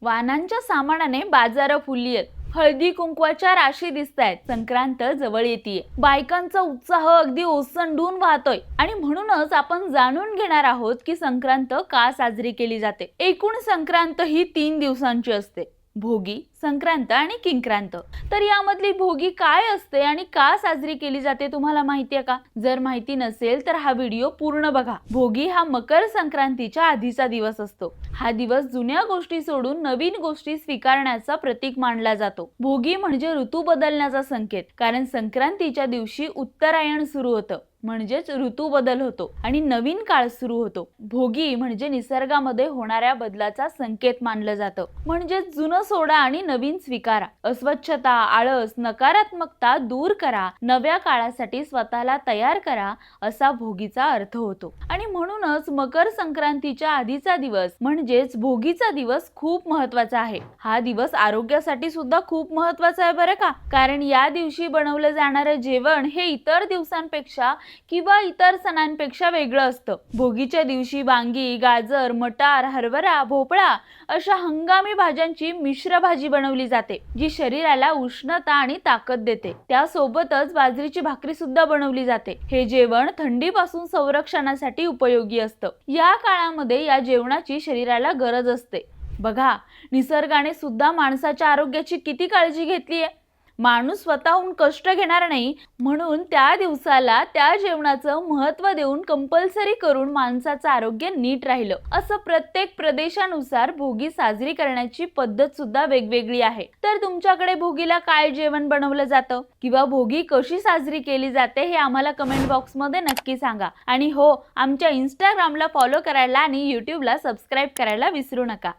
वाहनांच्या सामानाने बाजार फुलली आहेत. हळदी कुंकवाच्या राशी दिसतायत. संक्रांत जवळ येते. बायकांचा उत्साह अगदी ओसंडून वाहतोय आणि म्हणूनच आपण जाणून घेणार आहोत की संक्रांत का साजरी केली जाते. एकूण संक्रांत ही 3 दिवसांची असते. भोगी, संक्रांत आणि किंक्रांत. तर यामधली भोगी काय असते आणि का साजरी केली जाते तुम्हाला माहिती आहे का? जर माहिती नसेल तर हा व्हिडिओ पूर्ण बघा. भोगी हा मकर संक्रांतीच्या आधीचा दिवस असतो. हा दिवस जुन्या गोष्टी सोडून नवीन गोष्टी स्वीकारण्याचा प्रतीक मानला जातो. भोगी म्हणजे ऋतू बदलण्याचा संकेत, कारण संक्रांतीच्या दिवशी उत्तरायण सुरू होतं, म्हणजेच ऋतू बदल होतो आणि नवीन काळ सुरू होतो. भोगी म्हणजे निसर्गामध्ये होणाऱ्या बदलाचा संकेत मानलं जातं. म्हणजे जुनं सोडा आणि नवीन स्वीकारा. अस्वच्छता, आळस, नकारात्मकता दूर करा. नव्या काळासाठी स्वतःला तयार करा, असा भोगीचा अर्थ होतो. आणि म्हणूनच मकर संक्रांतीच्या आधीचा दिवस म्हणजेच भोगीचा दिवस खूप महत्वाचा आहे. हा दिवस आरोग्यासाठी सुद्धा खूप महत्वाचा आहे बरं का, कारण या दिवशी बनवलं जाणारं जेवण हे इतर दिवसांपेक्षा किंवा इतर सणांपेक्षा वेगळं असतं. भोगीच्या दिवशी वांगी, गाजर, मटार, हरभरा, भोपळा अशा हंगामी भाज्यांची मिश्र भाजी बनवली जाते, जी शरीराला उष्णता आणि ताकद देते. त्यासोबतच बाजरीची भाकरी सुद्धा बनवली जाते. हे जेवण थंडीपासून संरक्षणासाठी उपयोगी असतं. या काळामध्ये या जेवणाची शरीराला गरज असते. बघा, निसर्गाने सुद्धा माणसाच्या आरोग्याची किती काळजी घेतली आहे. माणूस स्वतःहून कष्ट घेणार नाही, म्हणून त्या दिवसाला त्या जेवणाचं महत्त्व देऊन कंपल्सरी करून माणसाचं आरोग्य नीट राहिलं. असं प्रत्येक प्रदेशानुसार भोगी साजरी करण्याची पद्धत सुद्धा वेगवेगळी आहे. तर तुमच्याकडे भोगीला काय जेवण बनवलं जातं किंवा भोगी कशी साजरी केली जाते हे आम्हाला कमेंट बॉक्स मध्ये नक्की सांगा. आणि हो, आमच्या इंस्टाग्रामला फॉलो करायला आणि यूट्यूबला सबस्क्राईब करायला विसरू नका.